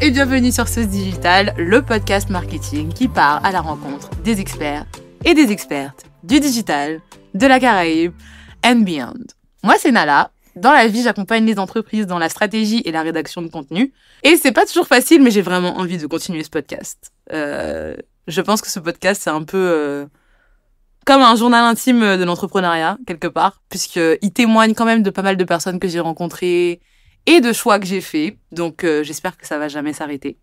et bienvenue sur Sauce Digital, le podcast marketing qui part à la rencontre des experts et des expertes du digital, de la Caraïbe and beyond. Moi, c'est Nala. Dans la vie, j'accompagne les entreprises dans la stratégie et la rédaction de contenu. Et c'est pas toujours facile, mais j'ai vraiment envie de continuer ce podcast. Je pense que ce podcast, c'est un peu comme un journal intime de l'entrepreneuriat, quelque part, puisqu'il témoigne quand même de pas mal de personnes que j'ai rencontrées et de choix que j'ai faits. Donc, j'espère que ça va jamais s'arrêter.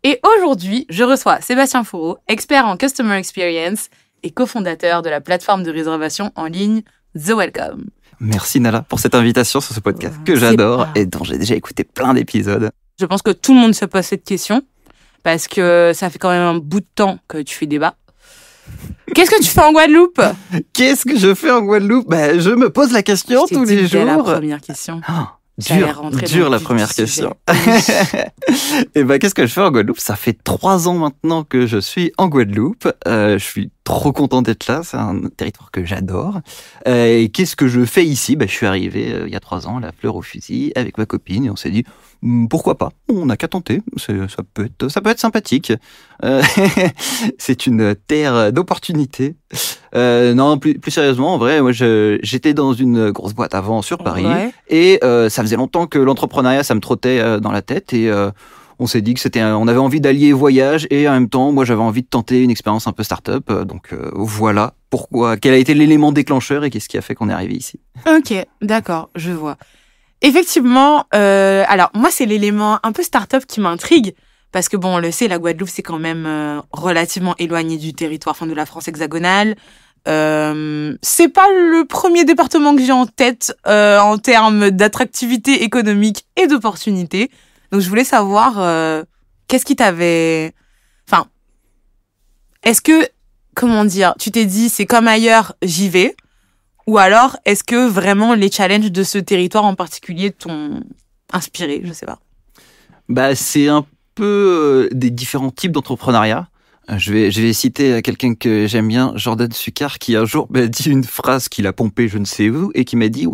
Et aujourd'hui, je reçois Sébastien Fourreau, expert en Customer Experience et cofondateur de la plateforme de réservation en ligne The Welcome. Merci Nala pour cette invitation sur ce podcast que j'adore et dont j'ai déjà écouté plein d'épisodes. Je pense que tout le monde se pose cette question parce que ça fait quand même un bout de temps que tu fais débat. Qu'est-ce que tu fais en Guadeloupe ? Qu'est-ce que je fais en Guadeloupe ? Je me pose la question tous les jours. C'est la première question. Dur la première question. Et qu'est-ce que je fais en Guadeloupe ? Ça fait 3 ans maintenant que je suis en Guadeloupe. Je suis trop content d'être là. C'est un territoire que j'adore. Et qu'est-ce que je fais ici ? Je suis arrivé il y a 3 ans, la fleur au fusil, avec ma copine, et on s'est dit pourquoi pas ? On n'a qu'à tenter. Ça peut être sympathique. C'est une terre d'opportunités. Non, plus sérieusement, en vrai, moi, j'étais dans une grosse boîte avant sur Paris, et ça faisait longtemps que l'entrepreneuriat, ça me trottait dans la tête, et on s'est dit que on avait envie d'allier voyage et en même temps, moi, j'avais envie de tenter une expérience un peu start-up. Donc voilà pourquoi, quel a été l'élément déclencheur et qu'est-ce qui a fait qu'on est arrivé ici. Ok, d'accord, je vois. Effectivement, alors moi, c'est l'élément un peu start-up qui m'intrigue. Parce que on le sait, la Guadeloupe, c'est quand même relativement éloigné du territoire, de la France hexagonale. C'est pas le premier département que j'ai en tête en termes d'attractivité économique et d'opportunité. Donc, je voulais savoir qu'est-ce qui t'avait... est-ce que, tu t'es dit, c'est comme ailleurs, j'y vais ? Ou alors, est-ce que vraiment les challenges de ce territoire en particulier t'ont inspiré ? Je sais pas. C'est un peu des différents types d'entrepreneuriat. Je vais citer quelqu'un que j'aime bien, Jordan Succar, qui un jour m'a dit une phrase qu'il a pompée je ne sais où et qui m'a dit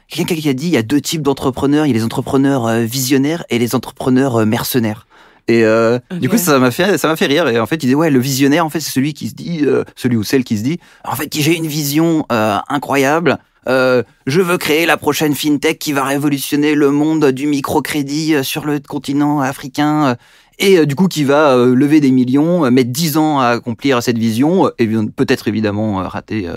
quelqu'un qui a dit il y a 2 types d'entrepreneurs, il y a les entrepreneurs visionnaires et les entrepreneurs mercenaires. Et du coup ça m'a fait rire, et en fait il dit le visionnaire, en fait c'est celui qui se dit celui ou celle qui se dit en fait j'ai une vision incroyable. Je veux créer la prochaine fintech qui va révolutionner le monde du microcrédit sur le continent africain, et du coup qui va lever des millions, mettre 10 ans à accomplir cette vision, et peut-être évidemment rater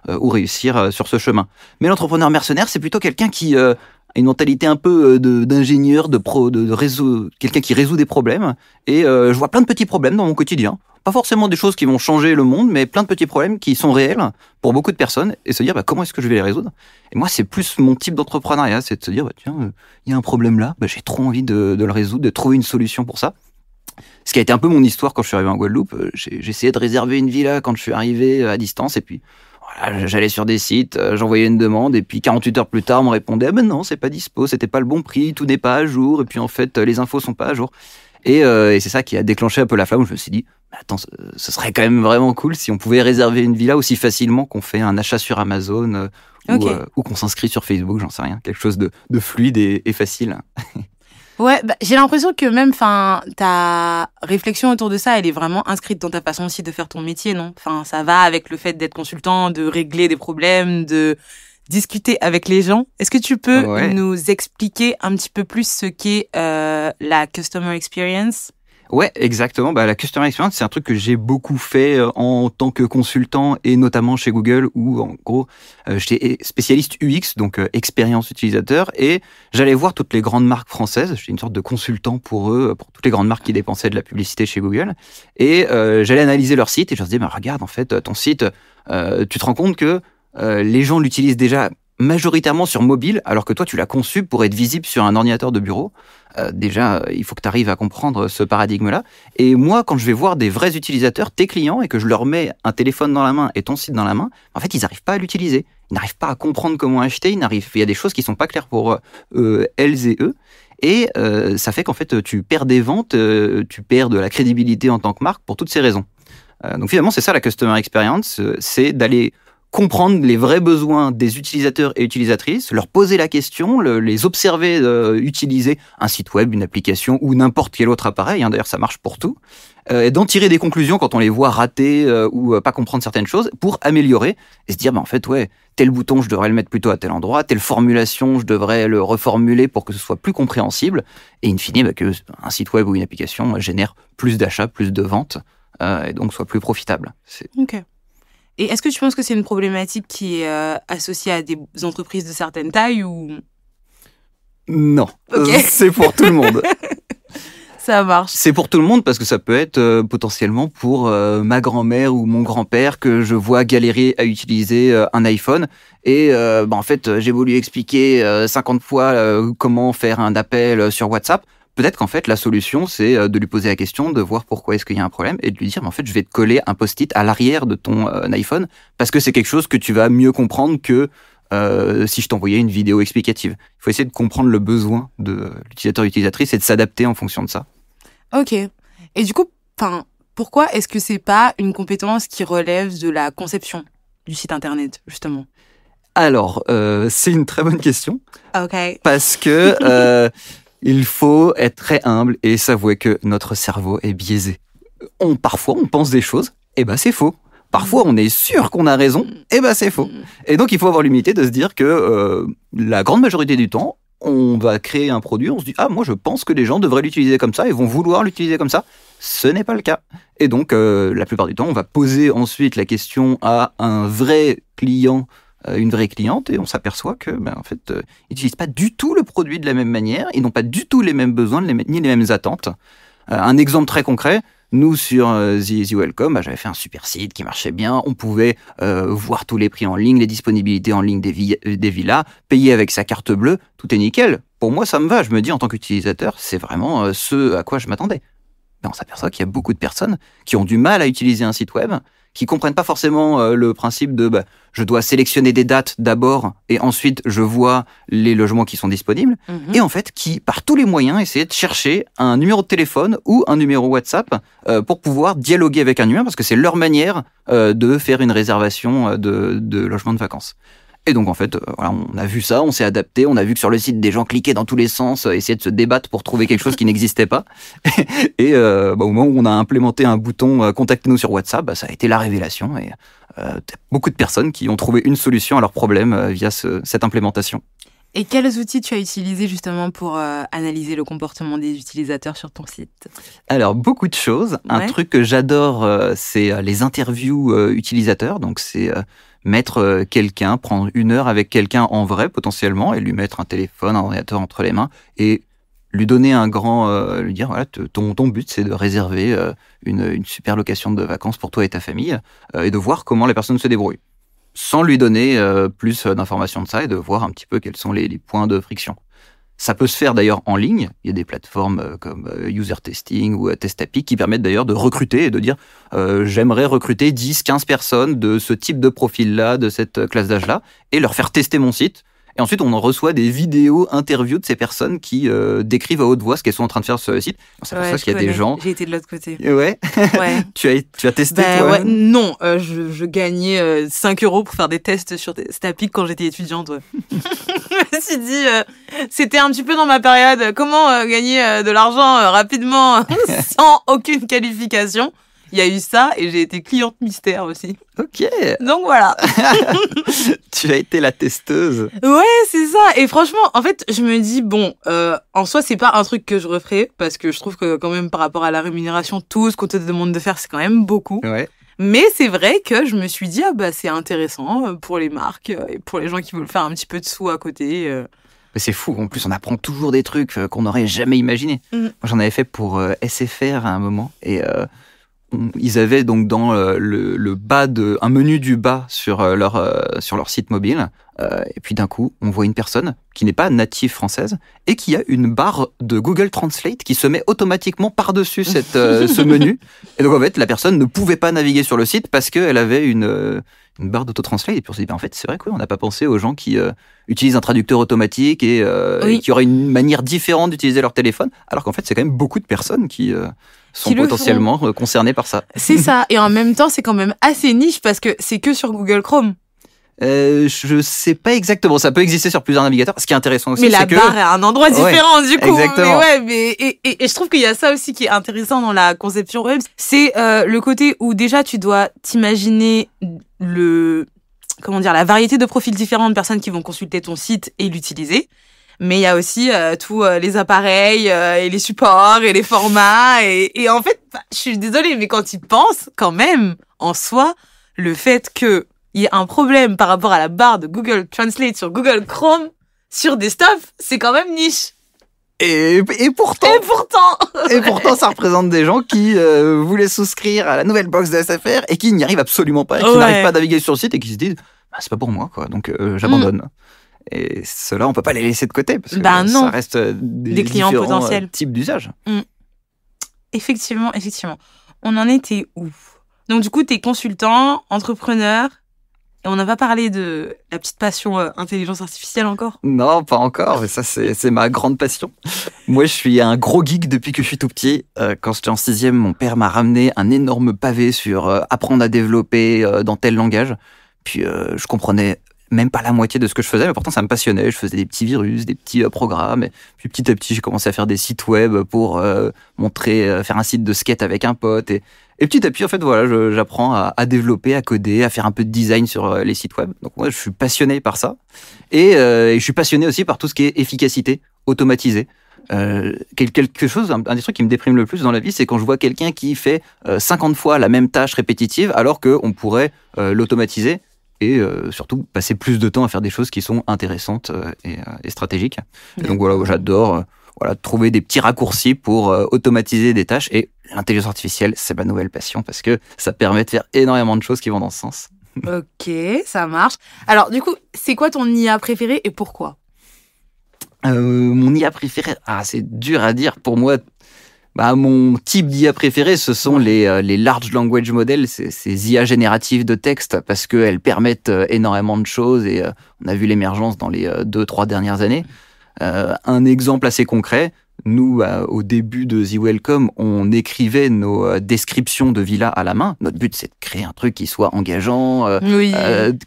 ou réussir sur ce chemin. Mais l'entrepreneur mercenaire, c'est plutôt quelqu'un qui a une mentalité un peu d'ingénieur, de réseau, quelqu'un qui résout des problèmes. Et je vois plein de petits problèmes dans mon quotidien. Pas forcément des choses qui vont changer le monde, mais plein de petits problèmes qui sont réels pour beaucoup de personnes, et se dire comment est-ce que je vais les résoudre. Et moi, c'est plus mon type d'entrepreneuriat, c'est de se dire tiens, il y a un problème là, j'ai trop envie de le résoudre, de trouver une solution pour ça. Ce qui a été un peu mon histoire quand je suis arrivé en Guadeloupe. J'ai essayé de réserver une villa quand je suis arrivé à distance, et puis j'allais sur des sites, j'envoyais une demande, et puis 48 heures plus tard, on me répondait non, c'est pas dispo, c'était pas le bon prix, tout n'est pas à jour, et puis en fait, les infos sont pas à jour. Et c'est ça qui a déclenché un peu la flamme, où je me suis dit attends, ce serait quand même vraiment cool si on pouvait réserver une villa aussi facilement qu'on fait un achat sur Amazon ou qu'on s'inscrit sur Facebook, j'en sais rien, quelque chose de fluide et facile. Ouais, j'ai l'impression que même ta réflexion autour de ça, elle est vraiment inscrite dans ta façon aussi de faire ton métier, non ? Ça va avec le fait d'être consultant, de régler des problèmes, de discuter avec les gens. Est-ce que tu peux nous expliquer un petit peu plus ce qu'est la Customer Experience ? Ouais, exactement. La Customer Experience, c'est un truc que j'ai beaucoup fait en tant que consultant, et notamment chez Google, où en gros, j'étais spécialiste UX, donc expérience utilisateur, et j'allais voir toutes les grandes marques françaises. J'étais une sorte de consultant pour eux, pour toutes les grandes marques qui dépensaient de la publicité chez Google, et j'allais analyser leur site, et je leur disais regarde, en fait, ton site, tu te rends compte que les gens l'utilisent déjà majoritairement sur mobile, alors que toi, tu l'as conçu pour être visible sur un ordinateur de bureau. Déjà, il faut que tu arrives à comprendre ce paradigme-là. Et moi, quand je vais voir des vrais utilisateurs, tes clients, et que je leur mets un téléphone dans la main et ton site dans la main, en fait, ils n'arrivent pas à l'utiliser. Ils n'arrivent pas à comprendre comment acheter. Il y a des choses qui sont pas claires pour elles et eux. Et ça fait qu'en fait, tu perds des ventes, tu perds de la crédibilité en tant que marque pour toutes ces raisons. Donc finalement, c'est ça la Customer Experience, c'est d'aller comprendre les vrais besoins des utilisateurs et utilisatrices, leur poser la question, les observer, utiliser un site web, une application ou n'importe quel autre appareil, d'ailleurs ça marche pour tout, et d'en tirer des conclusions quand on les voit rater ou pas comprendre certaines choses pour améliorer et se dire en fait tel bouton je devrais le mettre plutôt à tel endroit, telle formulation je devrais le reformuler pour que ce soit plus compréhensible et in fine que un site web ou une application génère plus d'achats, plus de ventes et donc soit plus profitable. Ok. Et est-ce que tu penses que c'est une problématique qui est associée à des entreprises de certaines tailles ou... Non, okay. C'est pour tout le monde. Ça marche. C'est pour tout le monde parce que ça peut être potentiellement pour ma grand-mère ou mon grand-père que je vois galérer à utiliser un iPhone et en fait j'ai voulu expliquer 50 fois comment faire un appel sur WhatsApp. Peut-être qu'en fait, la solution, c'est de lui poser la question, de voir pourquoi est-ce qu'il y a un problème et de lui dire, en fait, je vais te coller un post-it à l'arrière de ton iPhone parce que c'est quelque chose que tu vas mieux comprendre que si je t'envoyais une vidéo explicative. Il faut essayer de comprendre le besoin de l'utilisateur-utilisatrice et de s'adapter en fonction de ça. Ok. Et du coup, pourquoi est-ce que c'est pas une compétence qui relève de la conception du site internet, justement ? Alors, c'est une très bonne question. Ok. Parce que... il faut être très humble et s'avouer que notre cerveau est biaisé. Parfois, on pense des choses, et c'est faux. Parfois, on est sûr qu'on a raison, et c'est faux. Et donc, il faut avoir l'humilité de se dire que la grande majorité du temps, on va créer un produit, on se dit « Ah, moi, je pense que les gens devraient l'utiliser comme ça et vont vouloir l'utiliser comme ça. » Ce n'est pas le cas. Et donc, la plupart du temps, on va poser ensuite la question à un vrai client, une vraie cliente, et on s'aperçoit que, en fait, ils n'utilisent pas du tout le produit de la même manière, ils n'ont pas du tout les mêmes besoins, ni les mêmes attentes. Un exemple très concret, nous, sur The Welcome, j'avais fait un super site qui marchait bien, on pouvait voir tous les prix en ligne, les disponibilités en ligne des villas, payer avec sa carte bleue, tout est nickel. Pour moi, ça me va, je me dis, en tant qu'utilisateur, c'est vraiment ce à quoi je m'attendais. Mais on s'aperçoit qu'il y a beaucoup de personnes qui ont du mal à utiliser un site web, qui comprennent pas forcément le principe de je dois sélectionner des dates d'abord et ensuite je vois les logements qui sont disponibles et en fait qui par tous les moyens essaient de chercher un numéro de téléphone ou un numéro WhatsApp pour pouvoir dialoguer avec un humain parce que c'est leur manière de faire une réservation de logement de vacances. Et donc en fait, on a vu ça, on s'est adapté, on a vu que sur le site, des gens cliquaient dans tous les sens, essayaient de se débattre pour trouver quelque chose qui n'existait pas. Et au moment où on a implémenté un bouton « Contactez-nous sur WhatsApp », ça a été la révélation. Et beaucoup de personnes qui ont trouvé une solution à leurs problèmes via cette implémentation. Et quels outils tu as utilisés justement pour analyser le comportement des utilisateurs sur ton site ? Alors, beaucoup de choses. Un truc que j'adore, c'est les interviews utilisateurs. Donc, c'est... mettre quelqu'un, prendre 1 heure avec quelqu'un en vrai potentiellement et lui mettre un téléphone, un ordinateur entre les mains et lui donner lui dire voilà ton but c'est de réserver une super location de vacances pour toi et ta famille et de voir comment la personne se débrouille sans lui donner plus d'informations de ça et de voir un petit peu quels sont les points de friction. Ça peut se faire d'ailleurs en ligne. Il y a des plateformes comme User Testing ou Testapi qui permettent d'ailleurs de recruter et de dire j'aimerais recruter 10-15 personnes de ce type de profil-là, de cette classe d'âge-là, et leur faire tester mon site. Et ensuite, on reçoit des vidéos, interviews de ces personnes qui décrivent à haute voix ce qu'elles sont en train de faire sur le site. On s'aperçoit qu'il y a des gens... J'ai été de l'autre côté. Ouais. Tu as testé toi-même ? Non, je gagnais 5 € pour faire des tests sur Stapic quand j'étais étudiante. Ouais. Je me suis dit, c'était un petit peu dans ma période, comment gagner de l'argent rapidement sans aucune qualification. Il y a eu ça et j'ai été cliente mystère aussi. Ok. Donc voilà. Tu as été la testeuse. Ouais, c'est ça. Et franchement, en fait, je me dis, en soi, c'est pas un truc que je referais parce que je trouve que quand même par rapport à la rémunération, tout ce qu'on te demande de faire, c'est quand même beaucoup. Ouais. Mais c'est vrai que je me suis dit, c'est intéressant pour les marques et pour les gens qui veulent faire un petit peu de sous à côté. Mais c'est fou. En plus, on apprend toujours des trucs qu'on n'aurait jamais imaginés. Moi, j'en avais fait pour SFR à un moment et... ils avaient donc dans le bas un menu du bas sur leur site mobile et puis d'un coup on voit une personne qui n'est pas native française et qui a une barre de Google Translate qui se met automatiquement par-dessus ce menu et donc en fait la personne ne pouvait pas naviguer sur le site parce qu'elle avait une barre d'auto-translate et puis on s'est dit en fait c'est vrai qu'on n'a pas pensé aux gens qui utilisent un traducteur automatique et qui auraient une manière différente d'utiliser leur téléphone alors qu'en fait c'est quand même beaucoup de personnes qui sont potentiellement concernés par ça. C'est ça. Et en même temps, c'est quand même assez niche parce que c'est que sur Google Chrome. Je sais pas exactement. Ça peut exister sur plusieurs navigateurs. Ce qui est intéressant aussi, mais c'est la que... barre est à un endroit différent, du coup. Exactement. Et je trouve qu'il y a ça aussi qui est intéressant dans la conception web. C'est le côté où déjà tu dois t'imaginer la variété de profils différents de personnes qui vont consulter ton site et l'utiliser. Mais il y a aussi tous les appareils et les supports et les formats. Et en fait, je suis désolée, mais quand tu penses, quand même, en soi, le fait que il y ait un problème par rapport à la barre de Google Translate sur Google Chrome, sur desktop, c'est quand même niche. Et pourtant, ça représente des gens qui voulaient souscrire à la nouvelle box de SFR et qui n'y arrivent absolument pas, et qui n'arrivent pas à naviguer sur le site et qui se disent c'est pas pour moi, quoi. Donc j'abandonne. Et ceux-là, on peut pas les laisser de côté parce que ça reste des clients potentiels, types d'usages. Effectivement. On en était où? Donc du coup, t'es consultant, entrepreneur. Et on n'a pas parlé de la petite passion intelligence artificielle encore? Non, pas encore, mais ça, c'est ma grande passion. Moi, je suis un gros geek depuis que je suis tout petit. Quand j'étais en 6e, mon père m'a ramené un énorme pavé sur apprendre à développer dans tel langage. Puis, je comprenais même pas la moitié de ce que je faisais, mais pourtant, ça me passionnait. Je faisais des petits virus, des petits programmes. Et puis, petit à petit, j'ai commencé à faire des sites web pour faire un site de skate avec un pote. Et petit à petit, en fait, voilà, j'apprends à développer, à coder, à faire un peu de design sur les sites web. Donc moi, je suis passionné par ça. Et je suis passionné aussi par tout ce qui est efficacité, automatisé. Quelque chose, un des trucs qui me déprime le plus dans la vie, c'est quand je vois quelqu'un qui fait 50 fois la même tâche répétitive, alors qu'on pourrait l'automatiser et surtout passer plus de temps à faire des choses qui sont intéressantes et stratégiques. Et donc voilà, j'adore trouver des petits raccourcis pour automatiser des tâches. Et l'intelligence artificielle, c'est ma nouvelle passion parce que ça permet de faire énormément de choses qui vont dans ce sens. Ok, ça marche. Alors, du coup, c'est quoi ton IA préféré et pourquoi? Mon IA préféré, c'est dur à dire. Pour moi, mon type d'IA préféré, ce sont les large language models, ces IA génératives de texte, parce qu'elles permettent énormément de choses et on a vu l'émergence dans les 2-3 dernières années. Un exemple assez concret, nous, au début de The Welcome, on écrivait nos descriptions de villas à la main. Notre but, c'est de créer un truc qui soit engageant,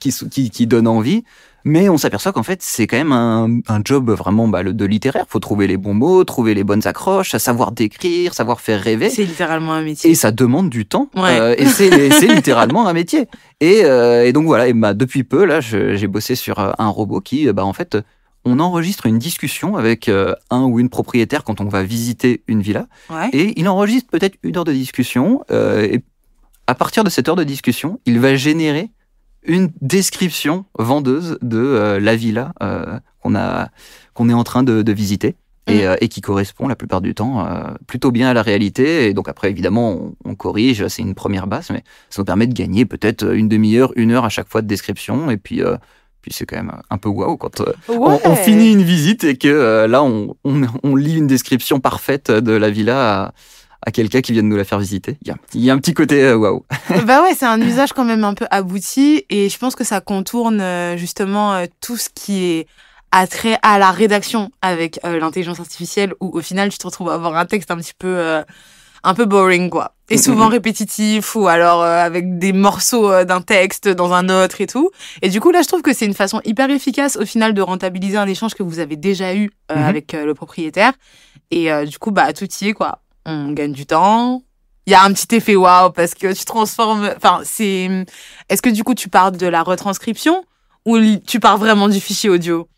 qui donne envie. Mais on s'aperçoit qu'en fait, c'est quand même un job vraiment de littéraire. Faut trouver les bons mots, trouver les bonnes accroches, savoir décrire, savoir faire rêver. C'est littéralement un métier. Et ça demande du temps. Et c'est littéralement un métier. Et donc voilà, depuis peu, là, j'ai bossé sur un robot qui, en fait... On enregistre une discussion avec un ou une propriétaire quand on va visiter une villa. Ouais. Et il enregistre peut-être 1 heure de discussion. Et à partir de cette heure de discussion, il va générer une description vendeuse de la villa qu'on est en train de visiter. Et qui correspond la plupart du temps plutôt bien à la réalité. Et donc après, évidemment, on corrige. C'est une première base, mais ça nous permet de gagner peut-être une demi-heure, 1 heure à chaque fois de description. Et puis c'est quand même un peu waouh quand on finit une visite et que là, on lit une description parfaite de la villa à quelqu'un qui vient de nous la faire visiter. Il y a un petit côté waouh. C'est un usage quand même un peu abouti et je pense que ça contourne justement tout ce qui est attrait à la rédaction avec l'intelligence artificielle où au final, tu te retrouves à avoir un texte un peu boring, quoi. Et souvent répétitif ou alors avec des morceaux d'un texte dans un autre et tout. Et du coup, là, je trouve que c'est une façon hyper efficace au final de rentabiliser un échange que vous avez déjà eu avec le propriétaire. Et du coup, tout y est, quoi. On gagne du temps. Il y a un petit effet waouh parce que tu transformes... Est-ce que du coup, tu pars de la retranscription ou tu pars vraiment du fichier audio?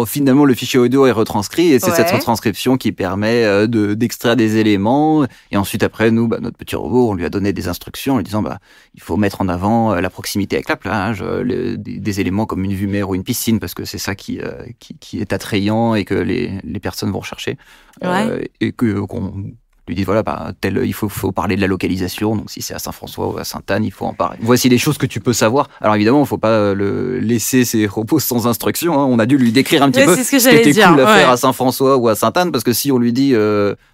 Finalement, le fichier audio est retranscrit et c'est cette retranscription qui permet d'extraire des éléments. Et ensuite, après, nous, notre petit robot, on lui a donné des instructions en lui disant, il faut mettre en avant la proximité avec la plage, des éléments comme une vue mer ou une piscine, parce que c'est ça qui est attrayant et que les personnes vont rechercher. Et qu'on lui dit il faut parler de la localisation, donc si c'est à Saint-François ou à Sainte-Anne, il faut en parler. Voici les choses que tu peux savoir. Alors évidemment, il faut pas le laisser ses robots sans instruction, hein. On a dû lui décrire un petit peu ce qui était cool à faire à Saint-François ou à Sainte-Anne, parce que si on lui dit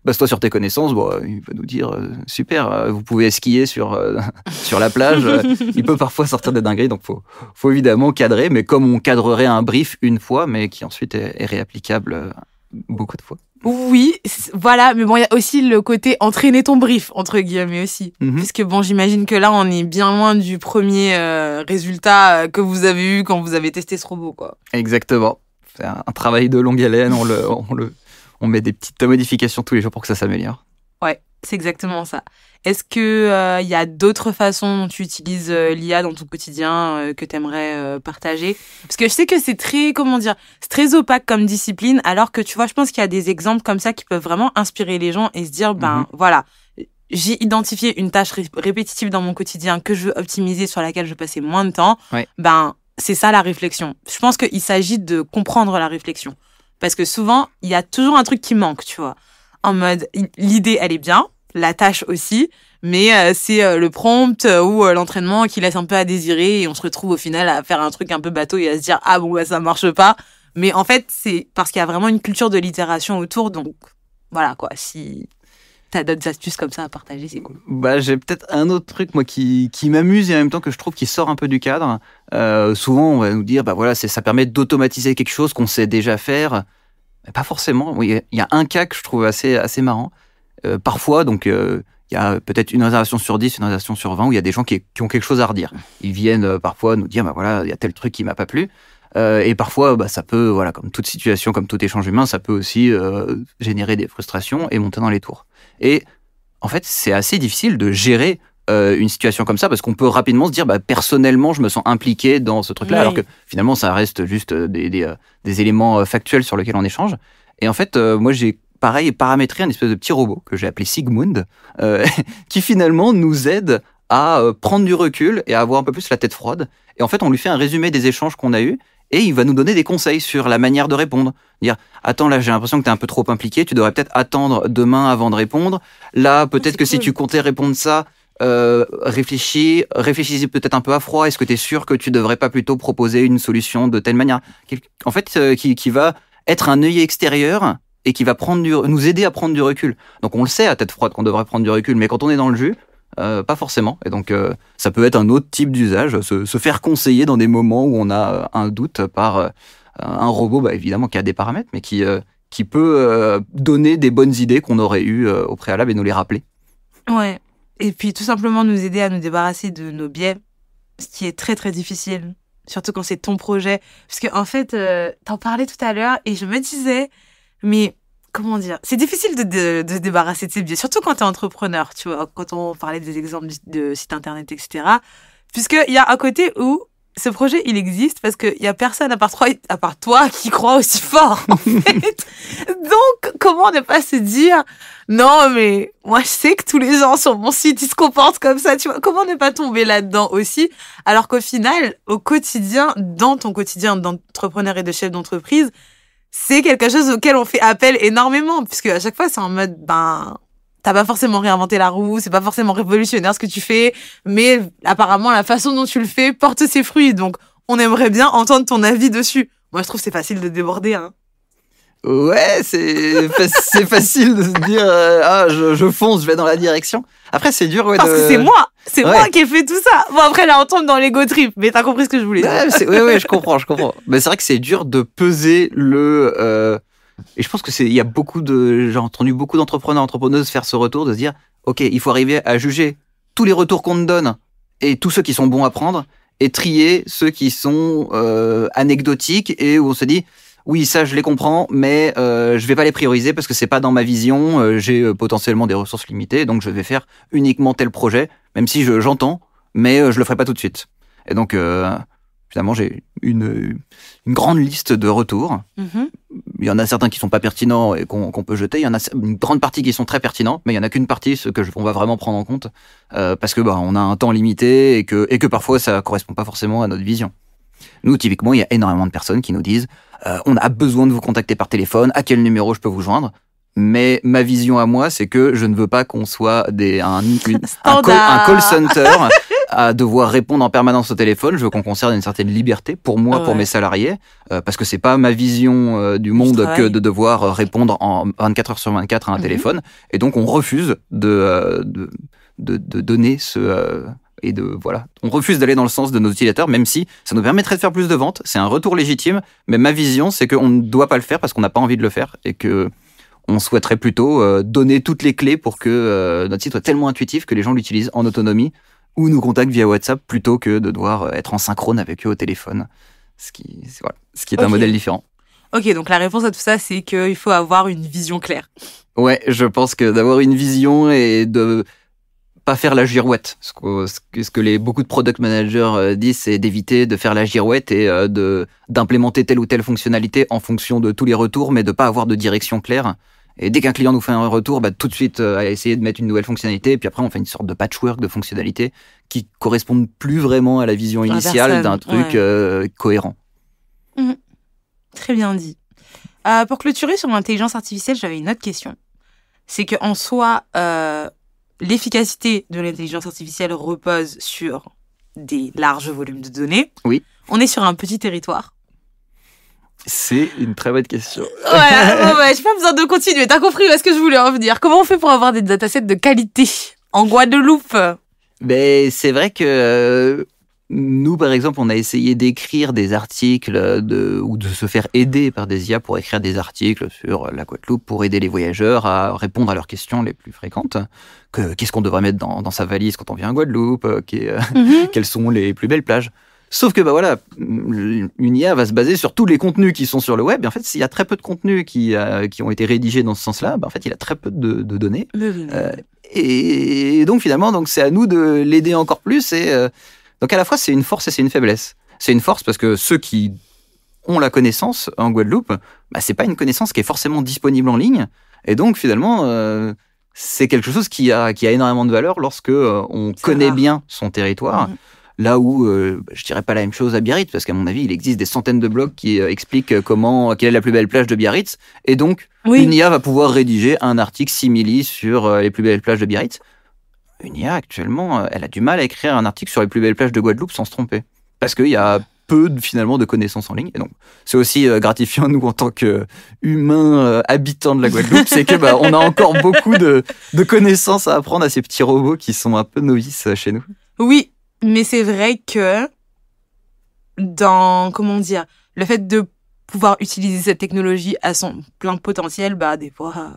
base-toi sur tes connaissances, il va nous dire super, vous pouvez skier sur la plage. Il peut parfois sortir des dingueries, donc faut évidemment cadrer, mais comme on cadrerait un brief une fois, mais qui ensuite est réapplicable beaucoup de fois. Oui, voilà, mais bon, il y a aussi le côté entraîner ton brief, entre guillemets aussi. Puisque bon, j'imagine que là, on est bien loin du premier résultat que vous avez eu quand vous avez testé ce robot, quoi. Exactement. C'est un travail de longue haleine, on met des petites modifications tous les jours pour que ça s'améliore. Ouais, c'est exactement ça. Est-ce que y a d'autres façons dont tu utilises l'IA dans ton quotidien que tu aimerais partager? Parce que je sais que c'est très, c'est très opaque comme discipline, alors que tu vois, je pense qu'il y a des exemples comme ça qui peuvent vraiment inspirer les gens et se dire, voilà, j'ai identifié une tâche répétitive dans mon quotidien que je veux optimiser, sur laquelle je veux passer moins de temps. Ouais. C'est ça la réflexion. Je pense qu'il s'agit de comprendre la réflexion. Parce que souvent, il y a toujours un truc qui manque, tu vois. En mode, l'idée, elle est bien, la tâche aussi, mais c'est le prompt ou l'entraînement qui laisse un peu à désirer et on se retrouve au final à faire un truc un peu bateau et à se dire « Ah bon, ça marche pas ». Mais en fait, c'est parce qu'il y a vraiment une culture de l'itération autour, donc voilà quoi, si t'as d'autres astuces comme ça à partager, c'est cool. J'ai peut-être un autre truc, moi, qui m'amuse et en même temps que je trouve qui sort un peu du cadre. Souvent, on va nous dire, ça permet d'automatiser quelque chose qu'on sait déjà faire. Mais pas forcément. Oui, il y a un cas que je trouve assez marrant. Parfois, donc, il y a peut-être une réservation sur 10, une réservation sur 20 où il y a des gens qui ont quelque chose à redire. Ils viennent parfois nous dire, il y a tel truc qui m'a pas plu. Et parfois, ça peut, comme toute situation, comme tout échange humain, ça peut aussi générer des frustrations et monter dans les tours. Et en fait, c'est assez difficile de gérer une situation comme ça parce qu'on peut rapidement se dire, personnellement, je me sens impliqué dans ce truc-là, alors que finalement, ça reste juste des éléments factuels sur lesquels on échange. Et en fait, moi, j'ai paramétré un espèce de petit robot que j'ai appelé Sigmund, qui finalement nous aide à prendre du recul et à avoir un peu plus la tête froide. Et en fait, on lui fait un résumé des échanges qu'on a eus et il va nous donner des conseils sur la manière de répondre. Dire, attends, là, j'ai l'impression que t'es un peu trop impliqué, tu devrais peut-être attendre demain avant de répondre. Là, peut-être que si tu comptais répondre ça, réfléchis peut-être un peu à froid. Est-ce que t'es sûr que tu devrais pas plutôt proposer une solution de telle manière? En fait, qui va être un œil extérieur et qui va nous aider à prendre du recul. Donc, on le sait à tête froide qu'on devrait prendre du recul, mais quand on est dans le jus, pas forcément. Et donc, ça peut être un autre type d'usage, se faire conseiller dans des moments où on a un doute par un robot, évidemment, qui a des paramètres, mais qui peut donner des bonnes idées qu'on aurait eues au préalable et nous les rappeler. Ouais. Et puis, tout simplement nous aider à nous débarrasser de nos biais, ce qui est très, très difficile. Surtout quand c'est ton projet. Parce que, en fait, t'en parlais tout à l'heure et je me disais, mais comment dire, c'est difficile de se débarrasser de ses biais, surtout quand t'es entrepreneur, tu vois, quand on parlait des exemples de sites internet, etc. Puisqu'il y a un côté où ce projet, il existe parce qu'il y a personne à part toi qui croit aussi fort, en fait. Donc, comment ne pas se dire, non, mais moi, je sais que tous les gens sur mon site, ils se comportent comme ça, tu vois. Comment ne pas tomber là-dedans aussi? Alors qu'au final, au quotidien, dans ton quotidien d'entrepreneur et de chef d'entreprise, c'est quelque chose auquel on fait appel énormément, puisque à chaque fois, c'est en mode, t'as pas forcément réinventé la roue, c'est pas forcément révolutionnaire ce que tu fais, mais apparemment, la façon dont tu le fais porte ses fruits. Donc, on aimerait bien entendre ton avis dessus. Moi, je trouve que c'est facile de déborder, hein. Ouais, c'est facile de se dire, je fonce, je vais dans la direction. Après, c'est dur, Parce que c'est moi qui ai fait tout ça. Bon, après, là, on tombe dans l'ego trip, mais t'as compris ce que je voulais dire. Ouais, je comprends. Mais c'est vrai que c'est dur de peser et je pense que il y a j'ai entendu beaucoup d'entrepreneurs, entrepreneuses faire ce retour de se dire, OK, il faut arriver à juger tous les retours qu'on te donne et tous ceux qui sont bons à prendre et trier ceux qui sont anecdotiques et où on se dit, oui, ça, je les comprends, mais je vais pas les prioriser parce que c'est pas dans ma vision. J'ai potentiellement des ressources limitées, donc je vais faire uniquement tel projet, même si j'entends, mais je le ferai pas tout de suite. Et donc, finalement, j'ai une grande liste de retours. Mm-hmm. Il y en a certains qui sont pas pertinents et qu'on peut jeter. Il y en a une grande partie qui sont très pertinents, mais il y en a qu'une partie on va vraiment prendre en compte parce que on a un temps limité et que parfois ça correspond pas forcément à notre vision. Nous, typiquement, il y a énormément de personnes qui nous disent on a besoin de vous contacter par téléphone, à quel numéro je peux vous joindre? Mais ma vision à moi, c'est que je ne veux pas qu'on soit un call center à devoir répondre en permanence au téléphone. Je veux qu'on conserve une certaine liberté pour moi, pour mes salariés, parce que c'est pas ma vision du monde que de devoir répondre en 24 heures sur 24 à un téléphone. Et donc, on refuse de donner on refuse d'aller dans le sens de nos utilisateurs, même si ça nous permettrait de faire plus de ventes. C'est un retour légitime, mais ma vision, c'est qu'on ne doit pas le faire parce qu'on n'a pas envie de le faire et que On souhaiterait plutôt donner toutes les clés pour que notre site soit tellement intuitif que les gens l'utilisent en autonomie ou nous contactent via WhatsApp plutôt que de devoir être en synchrone avec eux au téléphone. Ce qui est un modèle différent. Ok, donc la réponse à tout ça, c'est qu'il faut avoir une vision claire. Ouais, je pense que d'avoir une vision et de pas faire la girouette. Ce que beaucoup de product managers disent, c'est d'éviter de faire la girouette et d'implémenter telle ou telle fonctionnalité en fonction de tous les retours, mais de pas avoir de direction claire. Et dès qu'un client nous fait un retour, tout de suite à essayer de mettre une nouvelle fonctionnalité, et puis après on fait une sorte de patchwork de fonctionnalités qui correspondent plus vraiment à la vision initiale d'un truc cohérent. Très bien dit. Pour clôturer sur l'intelligence artificielle, j'avais une autre question. C'est que en soi, l'efficacité de l'intelligence artificielle repose sur des larges volumes de données. Oui. On est sur un petit territoire. C'est une très bonne question. Ouais, j'ai pas besoin de continuer. T'as compris où est-ce que je voulais en venir. Comment on fait pour avoir des datasets de qualité en Guadeloupe? Ben, c'est vrai que nous, par exemple, on a essayé d'écrire des articles ou de se faire aider par des IA pour écrire des articles sur la Guadeloupe pour aider les voyageurs à répondre à leurs questions les plus fréquentes. Qu'est-ce qu'on devrait mettre dans sa valise quand on vient en Guadeloupe? Quelles sont les plus belles plages? Sauf que une IA va se baser sur tous les contenus qui sont sur le web. Et en fait, s'il y a très peu de contenus qui ont été rédigés dans ce sens-là, en fait, il a très peu de données. Et donc finalement, c'est à nous de l'aider encore plus. Donc à la fois, c'est une force et c'est une faiblesse. C'est une force parce que ceux qui ont la connaissance en Guadeloupe, c'est pas une connaissance qui est forcément disponible en ligne. Et donc finalement, c'est quelque chose qui a énormément de valeur lorsque on connaît bien son territoire. Là où je dirais pas la même chose à Biarritz, parce qu'à mon avis, il existe des centaines de blogs qui expliquent quelle est la plus belle plage de Biarritz. Et donc, une IA va pouvoir rédiger un article simili sur les plus belles plages de Biarritz. Une IA, actuellement, elle a du mal à écrire un article sur les plus belles plages de Guadeloupe sans se tromper. Parce qu'il y a peu, finalement, de connaissances en ligne. Et donc, c'est aussi gratifiant, nous, en tant qu'humains habitants de la Guadeloupe, c'est que on a encore beaucoup de connaissances à apprendre à ces petits robots qui sont un peu novices chez nous. Oui. Mais c'est vrai que le fait de pouvoir utiliser cette technologie à son plein potentiel, des fois,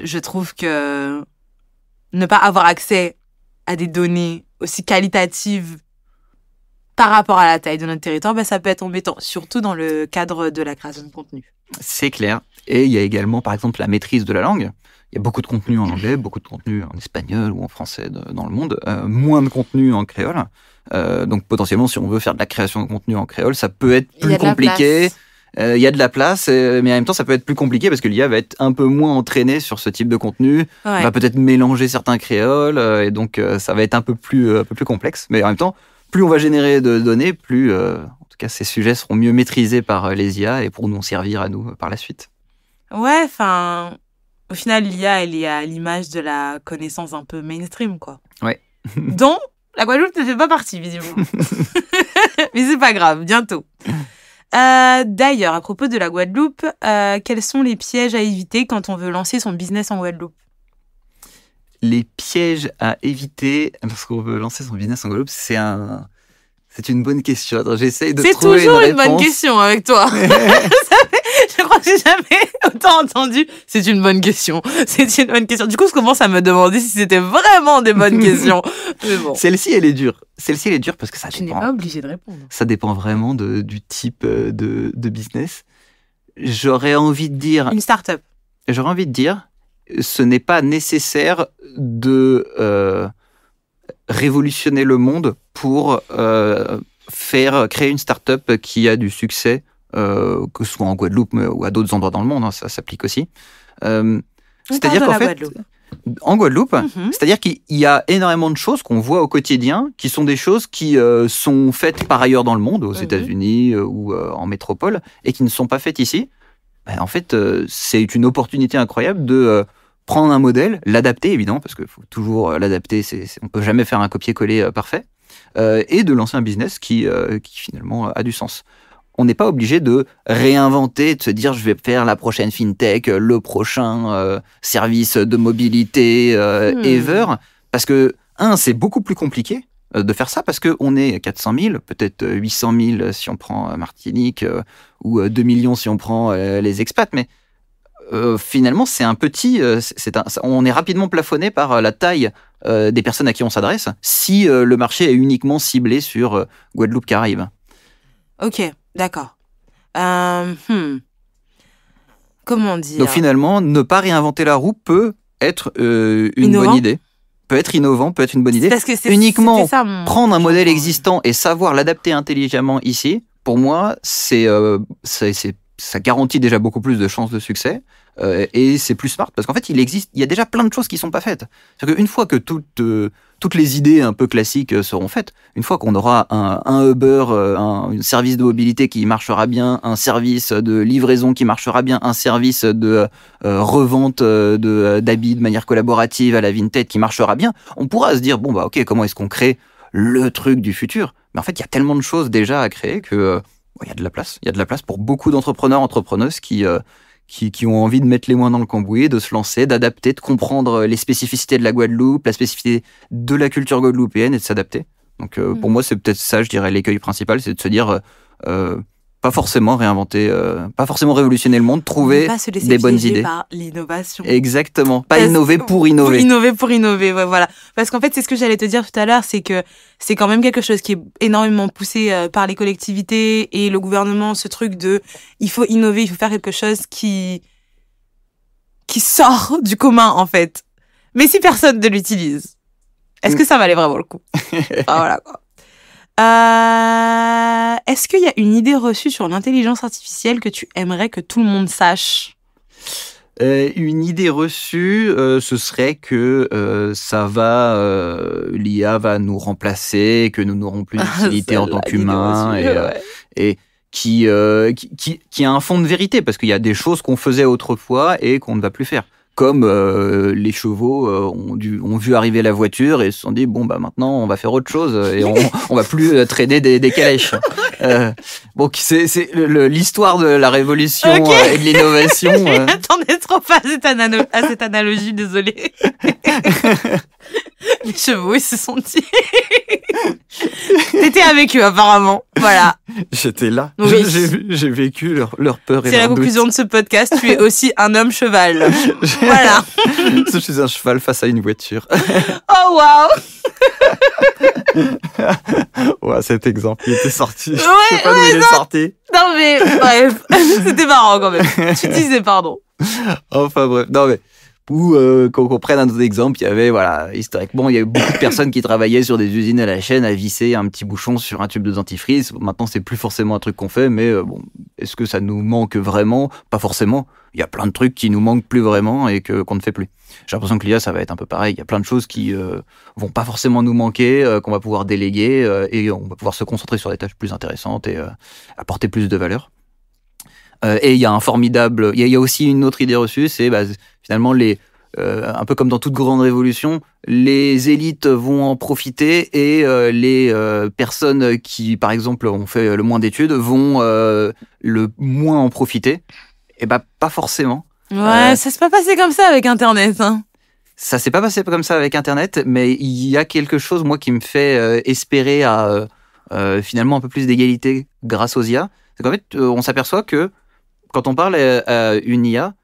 je trouve que ne pas avoir accès à des données aussi qualitatives par rapport à la taille de notre territoire, ça peut être embêtant, surtout dans le cadre de la création de contenu. C'est clair. Et il y a également, par exemple, la maîtrise de la langue. Il y a beaucoup de contenu en anglais, beaucoup de contenu en espagnol ou en français dans le monde, moins de contenu en créole. Donc potentiellement, si on veut faire de la création de contenu en créole, ça peut être plus compliqué. Il y a de la place, mais en même temps, ça peut être plus compliqué parce que l'IA va être un peu moins entraînée sur ce type de contenu, va peut-être mélanger certains créoles, et donc ça va être un peu plus complexe. Mais en même temps, plus on va générer de données, plus, en tout cas, ces sujets seront mieux maîtrisés par les IA et pourront nous servir à nous par la suite. Ouais, au final, l'IA, elle est à l'image de la connaissance un peu mainstream, quoi. Ouais. dont la Guadeloupe ne fait pas partie, visiblement. Mais c'est pas grave, bientôt. D'ailleurs, à propos de la Guadeloupe, quels sont les pièges à éviter quand on veut lancer son business en Guadeloupe? Les pièges à éviter lorsqu'on veut lancer son business en Guadeloupe, c'est une bonne question. Attends, j'essaye de trouver C'est toujours une bonne question avec toi. Je crois que j'ai jamais autant entendu. C'est une bonne question. C'est une bonne question. Du coup, je commence à me demander si c'était vraiment des bonnes questions. Mais bon. Celle-ci, elle est dure. Celle-ci, elle est dure parce que ça dépend. Tu n'es pas obligé de répondre. Ça dépend vraiment du type de business. J'aurais envie de dire... Une start-up. J'aurais envie de dire, ce n'est pas nécessaire de révolutionner le monde pour créer une start-up qui a du succès, que ce soit en Guadeloupe ou à d'autres endroits dans le monde, ça s'applique aussi. C'est-à-dire qu'en fait, en Guadeloupe, c'est-à-dire qu'il y a énormément de choses qu'on voit au quotidien qui sont des choses qui sont faites par ailleurs dans le monde, aux États-Unis ou en métropole, et qui ne sont pas faites ici. En fait, c'est une opportunité incroyable de prendre un modèle, l'adapter évidemment, parce qu'il faut toujours l'adapter, on peut jamais faire un copier-coller parfait, et de lancer un business qui finalement a du sens. On n'est pas obligé de réinventer, de se dire je vais faire la prochaine fintech, le prochain service de mobilité ever, parce que c'est beaucoup plus compliqué de faire ça, parce qu'on est 400 000, peut-être 800 000 si on prend Martinique, ou 2 millions si on prend les expats, mais finalement, c'est un petit, on est rapidement plafonné par la taille des personnes à qui on s'adresse si le marché est uniquement ciblé sur Guadeloupe, Caraïbes. Ok, d'accord. Comment dire? Donc finalement, ne pas réinventer la roue peut être une bonne idée. Peut être innovant, peut être une bonne idée. Parce que uniquement ça, prendre un modèle existant et savoir l'adapter intelligemment ici, pour moi, ça garantit déjà beaucoup plus de chances de succès et c'est plus smart parce qu'en fait, il y a déjà plein de choses qui sont pas faites. C'est-à-dire qu'une fois que toutes les idées un peu classiques seront faites, une fois qu'on aura un Uber, un service de mobilité qui marchera bien, un service de livraison qui marchera bien, un service de revente d'habits de manière collaborative à la Vinted qui marchera bien, on pourra se dire bon bah ok, comment est-ce qu'on crée le truc du futur? Mais en fait, il y a tellement de choses déjà à créer que il y a de la place. Il y a de la place pour beaucoup d'entrepreneurs, entrepreneuses qui ont envie de mettre les mains dans le cambouis, de se lancer, d'adapter, de comprendre les spécificités de la Guadeloupe, la spécificité de la culture guadeloupéenne et de s'adapter. Donc pour moi, c'est peut-être ça, je dirais, l'écueil principal, c'est de se dire pas forcément réinventer, pas forcément révolutionner le monde, trouver des bonnes idées. Par l'innovation. Exactement. Pas innover pour innover. Pour innover, ouais, voilà. Parce qu'en fait, c'est ce que j'allais te dire tout à l'heure, c'est que c'est quand même quelque chose qui est énormément poussé par les collectivités et le gouvernement, ce truc de il faut innover, il faut faire quelque chose qui sort du commun, en fait. Mais si personne ne l'utilise, est-ce que ça valait vraiment le coup? Voilà, quoi. Est-ce qu'il y a une idée reçue sur l'intelligence artificielle que tu aimerais que tout le monde sache? Une idée reçue, ce serait que l'IA va nous remplacer, que nous n'aurons plus d'utilité en tant qu'humains, et qui a un fond de vérité, parce qu'il y a des choses qu'on faisait autrefois et qu'on ne va plus faire. Comme les chevaux ont vu arriver la voiture et se sont dit bon bah maintenant on va faire autre chose et on va plus traîner des calèches. Bon, c'est l'histoire de la révolution et de l'innovation. J'attendais trop pas à cette analogie, désolé. Les chevaux, ils se sont dit. T'étais avec eux, apparemment. Voilà. J'étais là. Oui. J'ai vécu leur peur et c'est leur la conclusion doute. de ce podcast. Tu es aussi un homme cheval. Voilà. Je suis un cheval face à une voiture. Oh, waouh. Ouais, cet exemple, il était sorti. Ouais, je sais pas d'où il est sorti. Non, mais bref. C'était marrant quand même. Tu disais pardon. Enfin bref. Non, mais. Ou qu'on prenne un autre exemple, il y avait, voilà, historiquement, il y a eu beaucoup de personnes qui travaillaient sur des usines à la chaîne à visser un petit bouchon sur un tube de dentifrice. Maintenant, c'est plus forcément un truc qu'on fait, mais bon, est-ce que ça nous manque vraiment? Pas forcément. Il y a plein de trucs qui nous manquent plus vraiment et qu'on ne fait plus. J'ai l'impression que l'IA, ça va être un peu pareil. Il y a plein de choses qui vont pas forcément nous manquer, qu'on va pouvoir déléguer et on va pouvoir se concentrer sur des tâches plus intéressantes et apporter plus de valeur. Et il y a il y a aussi une autre idée reçue, c'est finalement un peu comme dans toute grande révolution, les élites vont en profiter et les personnes qui, par exemple, ont fait le moins d'études vont le moins en profiter. Et pas forcément. Ouais, ça s'est pas passé comme ça avec Internet, hein. Ça s'est pas passé comme ça avec Internet, mais il y a quelque chose, moi, qui me fait espérer à finalement un peu plus d'égalité grâce aux IA. C'est qu'en fait, on s'aperçoit que quand on parle à une IA,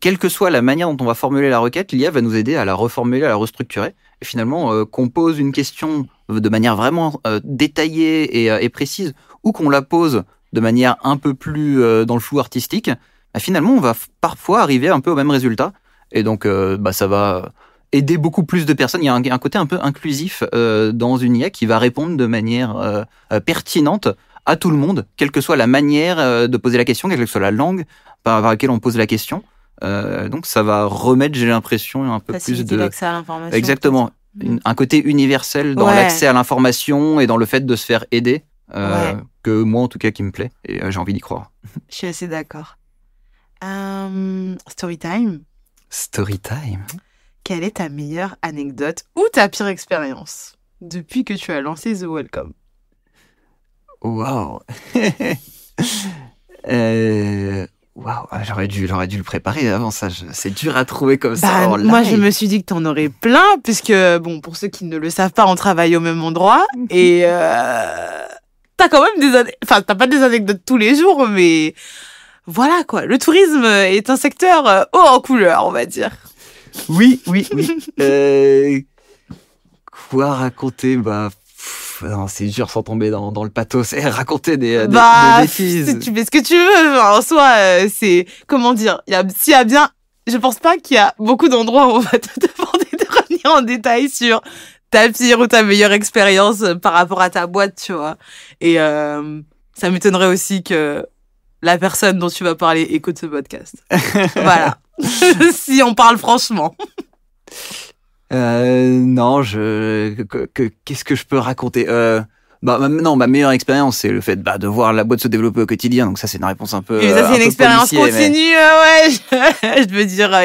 quelle que soit la manière dont on va formuler la requête, l'IA va nous aider à la reformuler, à la restructurer. Et finalement, qu'on pose une question de manière vraiment détaillée et précise, ou qu'on la pose de manière un peu plus dans le flou artistique, finalement, on va parfois arriver un peu au même résultat. Et donc, ça va aider beaucoup plus de personnes. Il y a un côté un peu inclusif dans une IA qui va répondre de manière pertinente à tout le monde, quelle que soit la manière de poser la question, quelle que soit la langue par laquelle on pose la question. Donc ça va remettre, j'ai l'impression, un peu faciliter plus de l'accès à l'information. Exactement, un côté universel dans l'accès à l'information et dans le fait de se faire aider, que moi en tout cas qui me plaît et j'ai envie d'y croire. Je suis assez d'accord. Storytime. Storytime. Quelle est ta meilleure anecdote ou ta pire expérience depuis que tu as lancé The Welcome? Waouh. Waouh, j'aurais dû le préparer avant ça. C'est dur à trouver comme ça. Moi, je me suis dit que t'en aurais plein, puisque, bon, pour ceux qui ne le savent pas, on travaille au même endroit. Et t'as quand même t'as pas des anecdotes tous les jours, mais voilà, quoi. Le tourisme est un secteur haut en couleur, on va dire. Oui. Quoi raconter? Non, c'est dur sans tomber dans le pathos. Raconter des bêtises. Tu fais ce que tu veux. Enfin, en soi, c'est... Comment dire? S'il y a bien... Je pense pas qu'il y a beaucoup d'endroits où on va te demander de revenir en détail sur ta pire ou ta meilleure expérience par rapport à ta boîte, tu vois. Et ça m'étonnerait aussi que la personne dont tu vas parler écoute ce podcast. Voilà. Si on parle franchement. Non, qu'est-ce que je peux raconter? Non, ma meilleure expérience, c'est le fait de voir la boîte se développer au quotidien. Donc ça, c'est une réponse un peu. Et ça, c'est une expérience continue, ouais. Je veux dire,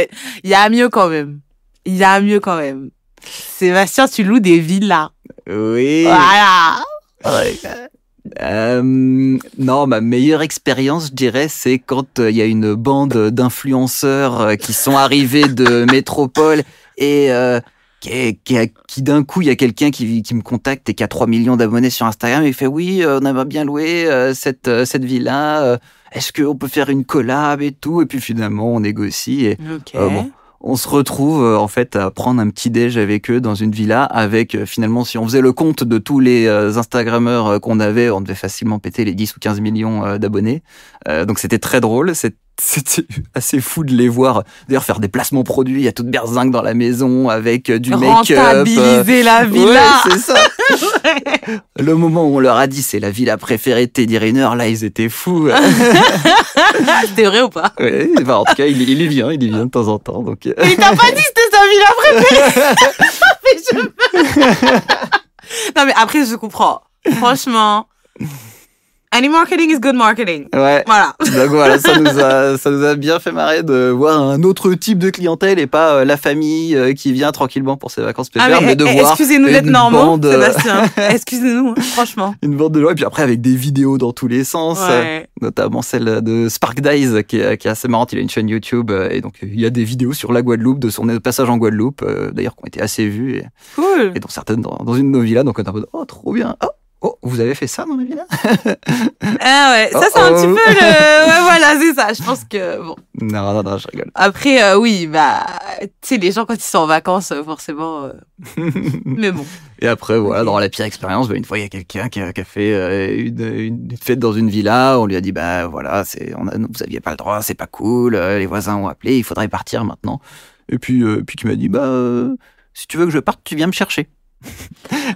il y a mieux quand même. Sébastien, tu loues des villas. Oui. Voilà. Non, ma meilleure expérience, je dirais, c'est quand il y a une bande d'influenceurs qui sont arrivés de métropole et qui d'un coup, il y a quelqu'un qui me contacte et qui a 3 millions d'abonnés sur Instagram et il fait oui, on aimerait bien louer cette villa. Est-ce qu'on peut faire une collab et tout? Et puis finalement, on négocie et Ok. on se retrouve en fait à prendre un petit déj avec eux dans une villa avec finalement, si on faisait le compte de tous les Instagrammeurs qu'on avait, on devait facilement péter les 10 ou 15 millions d'abonnés. Donc c'était très drôle. C'était assez fou de les voir d'ailleurs faire des placements produits à toute berzingue dans la maison avec du make-up. Rentabiliser la villa. Ouais, c'est ça. Le moment où on leur a dit c'est la villa préférée de Teddy Riner, là ils étaient fous. C'était vrai ou pas? Ouais, en tout cas il y vient de temps en temps. Donc. Mais il t'a pas dit que c'était sa villa préférée. Non mais après je comprends. Franchement. Any marketing is good marketing. Ouais. Voilà. Donc voilà, ça nous a bien fait marrer de voir un autre type de clientèle et pas la famille qui vient tranquillement pour ses vacances pépères, mais de voir excusez-nous d'être normaux, bande, Sébastien. Excusez-nous, franchement. Une bande de gens et puis après avec des vidéos dans tous les sens, notamment celle de Spark Dies qui est assez marrante. Il a une chaîne YouTube et donc il y a des vidéos sur la Guadeloupe de son passage en Guadeloupe, d'ailleurs qui ont été assez vues Cool. Et dont certaines dans une de nos villas. Donc on est en mode oh trop bien. Oh, vous avez fait ça dans la villa? Ah ouais, ça c'est un petit peu le... Ouais, voilà, c'est ça. Je pense que, bon. Non, je rigole. Après, oui, tu sais, les gens quand ils sont en vacances, forcément... Mais bon. Et après, voilà, dans la pire expérience, une fois, il y a quelqu'un qui a fait une fête dans une villa. On lui a dit, voilà, vous aviez pas le droit, c'est pas cool. Les voisins ont appelé, il faudrait partir maintenant. Et puis qui m'a dit, si tu veux que je parte, tu viens me chercher.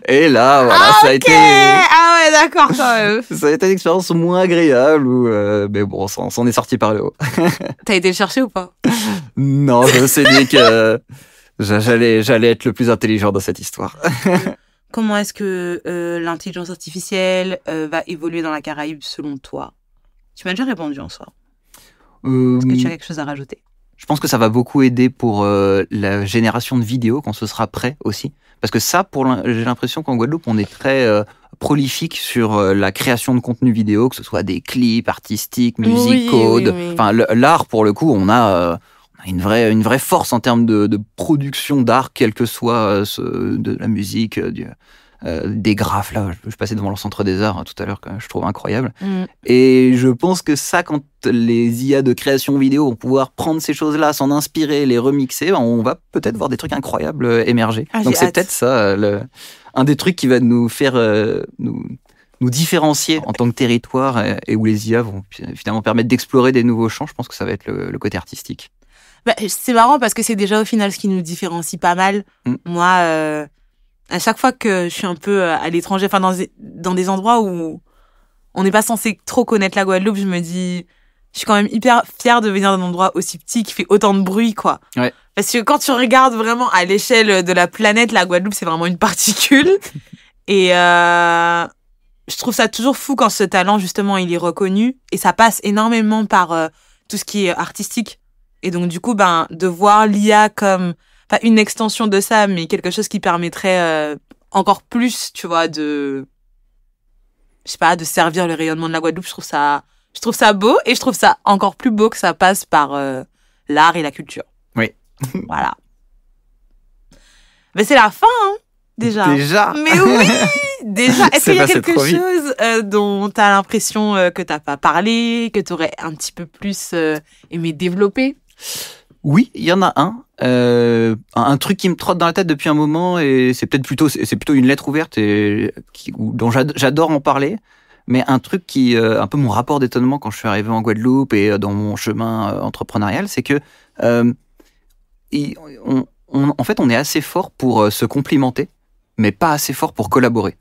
Et là, voilà, ça a été... Ah ouais, d'accord, quand même. Ça a été une expérience moins agréable, mais bon, on s'en est sorti par le haut. T'as été le chercher ou pas? Non, je me suis dit que j'allais être le plus intelligent dans cette histoire. Comment est-ce que l'intelligence artificielle va évoluer dans la Caraïbe selon toi? Tu m'as déjà répondu en soi. Est-ce que tu as quelque chose à rajouter? Je pense que ça va beaucoup aider pour la génération de vidéos quand ce sera prêt aussi. Parce que ça, j'ai l'impression qu'en Guadeloupe, on est très prolifique sur la création de contenu vidéo, que ce soit des clips artistiques, musicaux. Oui. Enfin, l'art, pour le coup, on a une vraie force en termes de production d'art, quel que soit de la musique, des graphes. Là, je passais devant le Centre des Arts tout à l'heure, que je trouve incroyable. Et je pense que ça, quand les IA de création vidéo vont pouvoir prendre ces choses-là, s'en inspirer, les remixer, on va peut-être voir des trucs incroyables émerger. Donc c'est peut-être ça, un des trucs qui va nous faire nous différencier en tant que territoire et où les IA vont finalement permettre d'explorer des nouveaux champs. Je pense que ça va être le côté artistique. C'est marrant parce que c'est déjà au final ce qui nous différencie pas mal. Moi, à chaque fois que je suis un peu à l'étranger, enfin dans des endroits où on n'est pas censé trop connaître la Guadeloupe, je me dis, je suis quand même hyper fière de venir d'un endroit aussi petit qui fait autant de bruit, quoi. Ouais. Parce que quand tu regardes vraiment à l'échelle de la planète, la Guadeloupe, c'est vraiment une particule. Et je trouve ça toujours fou quand ce talent, justement, il est reconnu. Et ça passe énormément par tout ce qui est artistique. Et donc, du coup, de voir l'IA comme... pas une extension de ça, mais quelque chose qui permettrait encore plus, tu vois, de servir le rayonnement de la Guadeloupe. Je trouve ça beau et je trouve ça encore plus beau que ça passe par l'art et la culture. Oui. Voilà. Mais c'est la fin, hein, déjà. Déjà. Mais oui. déjà, est-ce C'est qu'il y a passé quelque trop vite. chose dont t'as l'impression que t'as pas parlé, que t'aurais un petit peu plus aimé développer? Oui, il y en a un. Un truc qui me trotte dans la tête depuis un moment et c'est plutôt une lettre ouverte dont j'adore en parler. Mais un truc qui, un peu mon rapport d'étonnement quand je suis arrivé en Guadeloupe et dans mon chemin entrepreneurial, c'est que en fait, on est assez fort pour se complimenter, mais pas assez fort pour collaborer.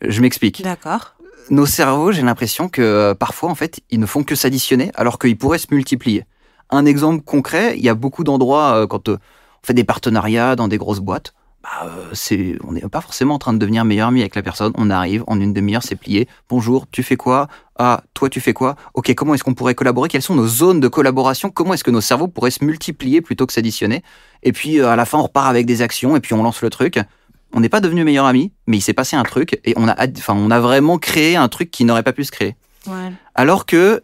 Je m'explique. D'accord. Nos cerveaux, j'ai l'impression que parfois, en fait, ils ne font que s'additionner alors qu'ils pourraient se multiplier. Un exemple concret, il y a beaucoup d'endroits quand on fait des partenariats dans des grosses boîtes, on n'est pas forcément en train de devenir meilleur ami avec la personne. On arrive, en une demi-heure, c'est plié. Bonjour, tu fais quoi? Ah, toi, tu fais quoi? Ok, comment est-ce qu'on pourrait collaborer? Quelles sont nos zones de collaboration? Comment est-ce que nos cerveaux pourraient se multiplier plutôt que s'additionner? Et puis, à la fin, on repart avec des actions et puis on lance le truc. On n'est pas devenu meilleur ami, mais il s'est passé un truc et on a vraiment créé un truc qui n'aurait pas pu se créer. Ouais. Alors que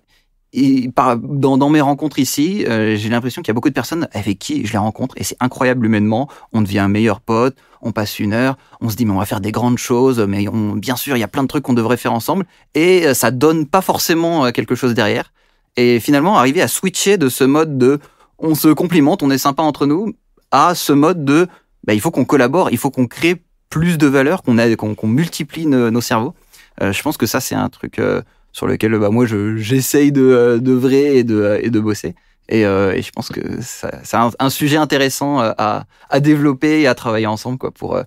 dans mes rencontres ici, j'ai l'impression qu'il y a beaucoup de personnes avec qui je les rencontre et c'est incroyable humainement. On devient meilleur pote, on passe une heure, on se dit mais on va faire des grandes choses, mais bien sûr il y a plein de trucs qu'on devrait faire ensemble et ça donne pas forcément quelque chose derrière. Et finalement arriver à switcher de ce mode de on se complimente, on est sympa entre nous, à ce mode de il faut qu'on collabore, il faut qu'on crée plus de valeur, qu'on multiplie nos cerveaux. Je pense que ça c'est un truc sur lequel moi j'essaye d'œuvrer et de bosser et je pense que c'est un sujet intéressant à développer et à travailler ensemble quoi pour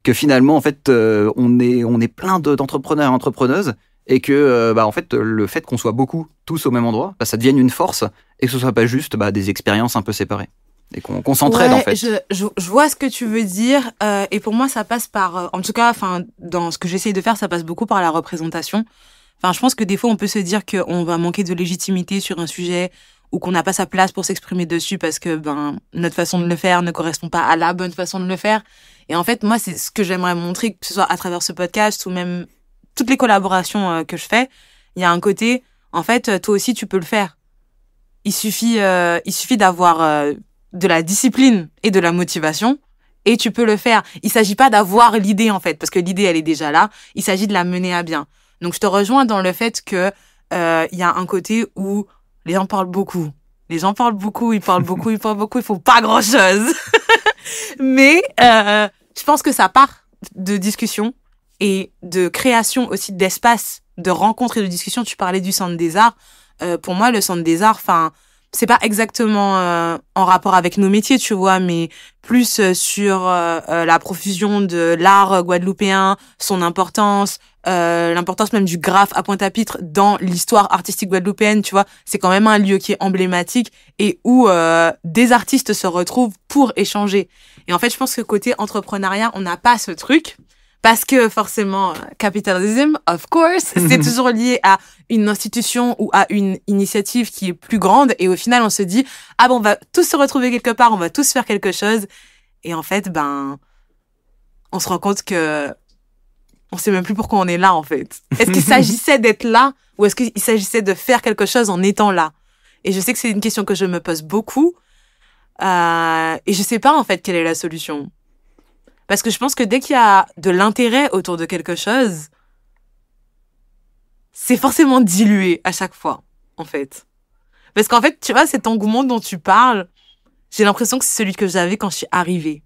que finalement en fait on est plein d'entrepreneurs et entrepreneuses et que en fait le fait qu'on soit beaucoup tous au même endroit ça devienne une force et que ce soit pas juste des expériences un peu séparées et qu'on s'entraide en fait. Je vois ce que tu veux dire et pour moi ça passe par en tout cas dans ce que j'essaye de faire ça passe beaucoup par la représentation. Je pense que des fois, on peut se dire qu'on va manquer de légitimité sur un sujet ou qu'on n'a pas sa place pour s'exprimer dessus parce que notre façon de le faire ne correspond pas à la bonne façon de le faire. Et en fait, moi, c'est ce que j'aimerais montrer, que ce soit à travers ce podcast ou même toutes les collaborations que je fais. Il y a un côté, en fait, toi aussi, tu peux le faire. Il suffit d'avoir de la discipline et de la motivation et tu peux le faire. Il s'agit pas d'avoir l'idée, en fait, parce que l'idée, elle est déjà là. Il s'agit de la mener à bien. Donc, je te rejoins dans le fait que y a un côté où les gens parlent beaucoup. Les gens parlent beaucoup, ils parlent beaucoup, ils font pas grand-chose. Mais je pense que ça part de discussion et de création aussi d'espace de rencontres et de discussions. Tu parlais du Centre des Arts. Pour moi, le Centre des Arts, c'est pas exactement en rapport avec nos métiers, tu vois, mais plus sur la profusion de l'art guadeloupéen, son importance, l'importance même du graphe à Pointe-à-Pitre dans l'histoire artistique guadeloupéenne, tu vois. C'est quand même un lieu qui est emblématique et où des artistes se retrouvent pour échanger. Et en fait, je pense que côté entrepreneuriat, on n'a pas ce truc. Parce que forcément, capitalisme, of course, c'est toujours lié à une institution ou à une initiative qui est plus grande. Et au final, on se dit, on va tous se retrouver quelque part, on va tous faire quelque chose. Et en fait, on se rend compte que on sait même plus pourquoi on est là, en fait. Est-ce qu'il s'agissait d'être là ou est-ce qu'il s'agissait de faire quelque chose en étant là? Et je sais que c'est une question que je me pose beaucoup. Et je sais pas, en fait, quelle est la solution. Parce que je pense que dès qu'il y a de l'intérêt autour de quelque chose, c'est forcément dilué à chaque fois, en fait. Parce qu'en fait, tu vois, cet engouement dont tu parles, j'ai l'impression que c'est celui que j'avais quand je suis arrivée.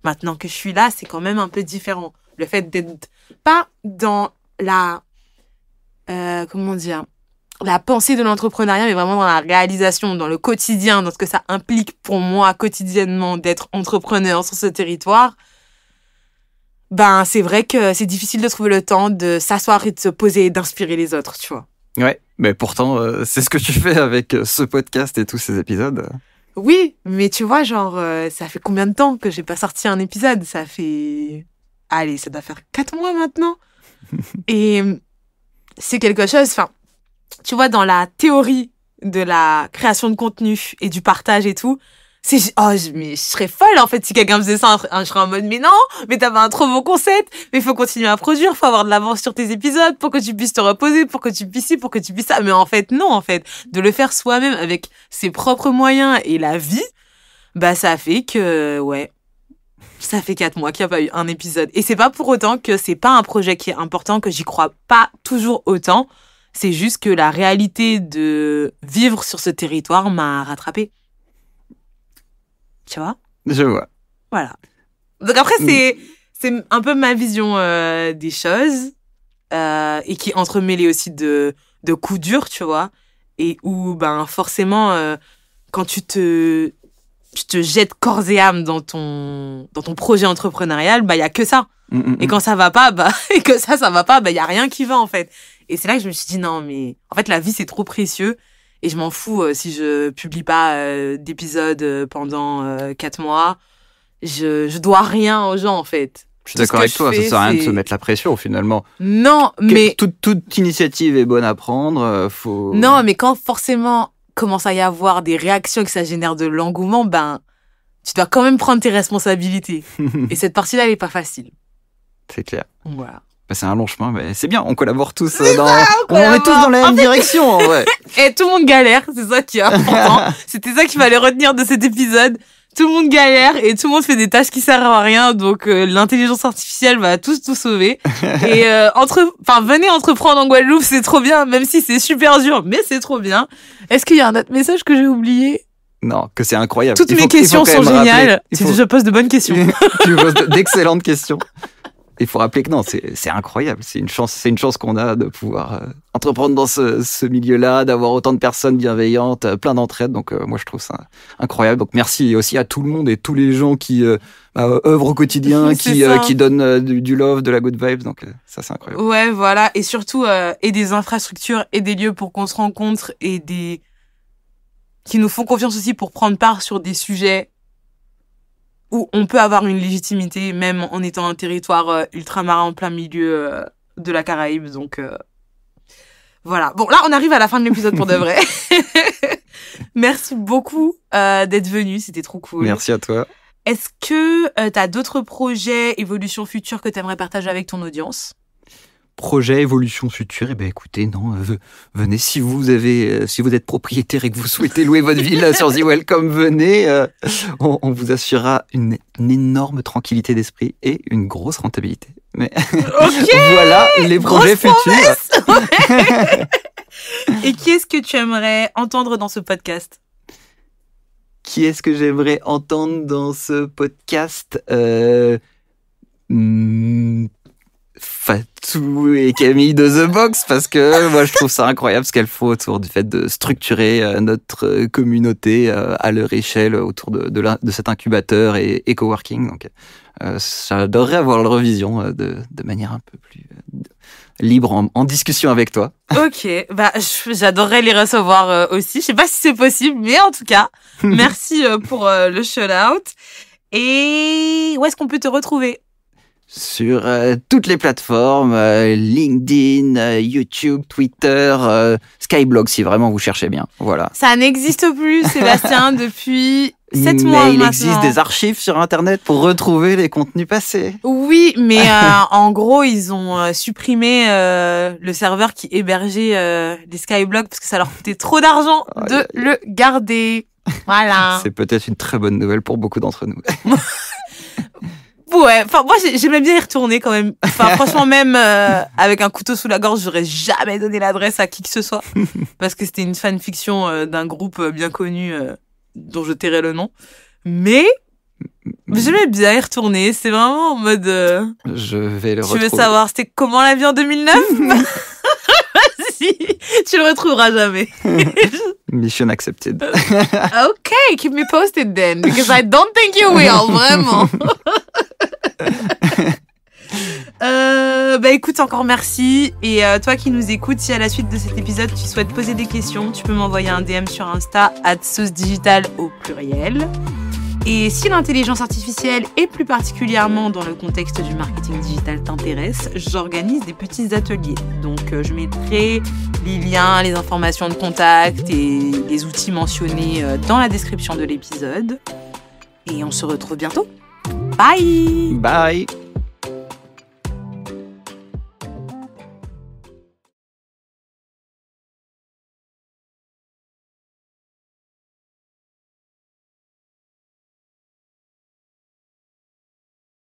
Maintenant que je suis là, c'est quand même un peu différent. Le fait d'être pas dans la pensée de l'entrepreneuriat, mais vraiment dans la réalisation, dans le quotidien, dans ce que ça implique pour moi quotidiennement d'être entrepreneur sur ce territoire. C'est vrai que c'est difficile de trouver le temps de s'asseoir et de se poser et d'inspirer les autres, tu vois. Ouais, mais pourtant, c'est ce que tu fais avec ce podcast et tous ces épisodes. Oui, mais tu vois, ça fait combien de temps que j'ai pas sorti un épisode? Ça fait... Allez, ça doit faire 4 mois maintenant. Et c'est quelque chose, tu vois, dans la théorie de la création de contenu et du partage et tout, mais je serais folle, en fait, si quelqu'un faisait ça, je serais en mode, mais non, mais t'avais un trop bon concept, mais il faut continuer à produire, faut avoir de l'avance sur tes épisodes pour que tu puisses te reposer, pour que tu puisses ci, pour que tu puisses ça. Mais en fait, non, en fait, de le faire soi-même avec ses propres moyens et la vie, ça fait que, ouais, Ça fait 4 mois qu'il n'y a pas eu un épisode. Et c'est pas pour autant que c'est pas un projet qui est important, que j'y crois pas toujours autant. C'est juste que la réalité de vivre sur ce territoire m'a rattrapée. Tu vois ? Je vois. Voilà. Donc après, c'est un peu ma vision des choses et qui est entremêlée aussi de coups durs, tu vois. Et où, forcément, quand tu te jettes corps et âme dans ton projet entrepreneurial, il y a que ça. Et quand ça va pas, et que ça va pas, il y a rien qui va, en fait. Et c'est là que je me suis dit, non, mais en fait, la vie, c'est trop précieux. Et je m'en fous si je publie pas d'épisode pendant 4 mois. Je dois rien aux gens, en fait. Je suis d'accord avec toi, ça sert à rien de se mettre la pression, finalement. Non, mais... Toute initiative est bonne à prendre, faut... Non, mais quand forcément commence à y avoir des réactions, que ça génère de l'engouement, tu dois quand même prendre tes responsabilités. Et cette partie-là, elle est pas facile. C'est clair. Voilà. C'est un long chemin, mais c'est bien, on collabore tous on est tous dans la même direction, en vrai. Et tout le monde galère, c'est ça qui est important. C'était ça qu'il fallait retenir de cet épisode. Tout le monde galère et tout le monde fait des tâches qui servent à rien, donc l'intelligence artificielle va tous tout sauver. Et venez entreprendre en Guadeloupe, c'est trop bien, même si c'est super dur, mais c'est trop bien. Est-ce qu'il y a un autre message que j'ai oublié ? Non, que c'est incroyable. Toutes mes questions sont géniales. Je pose de bonnes questions. Tu poses d'excellentes questions. Il faut rappeler que non, c'est incroyable. C'est une chance qu'on a de pouvoir entreprendre dans ce milieu-là, d'avoir autant de personnes bienveillantes, plein d'entraide. Donc moi, je trouve ça incroyable. Donc merci aussi à tout le monde et tous les gens qui œuvrent au quotidien, qui donnent du love, de la good vibe. Donc ça, c'est incroyable. Ouais, voilà. Et surtout, et des infrastructures et des lieux pour qu'on se rencontre et qui nous font confiance aussi pour prendre part sur des sujets où on peut avoir une légitimité, même en étant un territoire ultramarin en plein milieu de la Caraïbe. Donc, voilà. Bon, là, on arrive à la fin de l'épisode pour de vrai. Merci beaucoup d'être venu. C'était trop cool. Merci à toi. Est-ce que tu as d'autres projets, évolutions futures que tu aimerais partager avec ton audience ? Projet, évolution future, écoutez, non, venez, si vous êtes propriétaire et que vous souhaitez louer votre villa sur The Welcome, venez, on vous assurera une énorme tranquillité d'esprit et une grosse rentabilité. Mais voilà les projets futurs. Ouais. Et qui est-ce que tu aimerais entendre dans ce podcast ? Qui est-ce que j'aimerais entendre dans ce podcast ? Fatou et Camille de The Box, parce que moi je trouve ça incroyable ce qu'elles font autour du fait de structurer notre communauté à leur échelle autour de cet incubateur et coworking. Donc j'adorerais avoir leur vision de manière un peu plus libre en discussion avec toi. Ok, j'adorerais les recevoir aussi. Je sais pas si c'est possible, mais en tout cas, merci pour le shout-out. Et où est-ce qu'on peut te retrouver ? Sur toutes les plateformes, LinkedIn, YouTube, Twitter, Skyblog, si vraiment vous cherchez bien. Voilà. Ça n'existe plus, Sébastien, depuis 7 mois Mais il maintenant. existe des archives sur Internet pour retrouver les contenus passés. Oui, mais en gros, ils ont supprimé le serveur qui hébergeait les Skyblogs parce que ça leur coûtait trop d'argent de le garder. Voilà. C'est peut-être une très bonne nouvelle pour beaucoup d'entre nous. Ouais, moi j'aimais bien y retourner quand même. Franchement, même avec un couteau sous la gorge, j'aurais jamais donné l'adresse à qui que ce soit parce que c'était une fanfiction d'un groupe bien connu dont je tairai le nom. Mais j'aimais bien y retourner. C'est vraiment en mode. Je vais le retrouver. Tu veux savoir c'était comment la vie en 2009 ? Si, tu le retrouveras jamais. Mission accepted. Okay, keep me posted then, because I don't think you will, vraiment. Écoute, encore merci. Et toi qui nous écoutes, si à la suite de cet épisode, tu souhaites poser des questions, tu peux m'envoyer un DM sur Insta @sauce-digital au pluriel. Et si l'intelligence artificielle, et plus particulièrement dans le contexte du marketing digital, t'intéresse, j'organise des petits ateliers. Donc, je mettrai les liens, les informations de contact et les outils mentionnés dans la description de l'épisode. Et on se retrouve bientôt. Bye! Bye!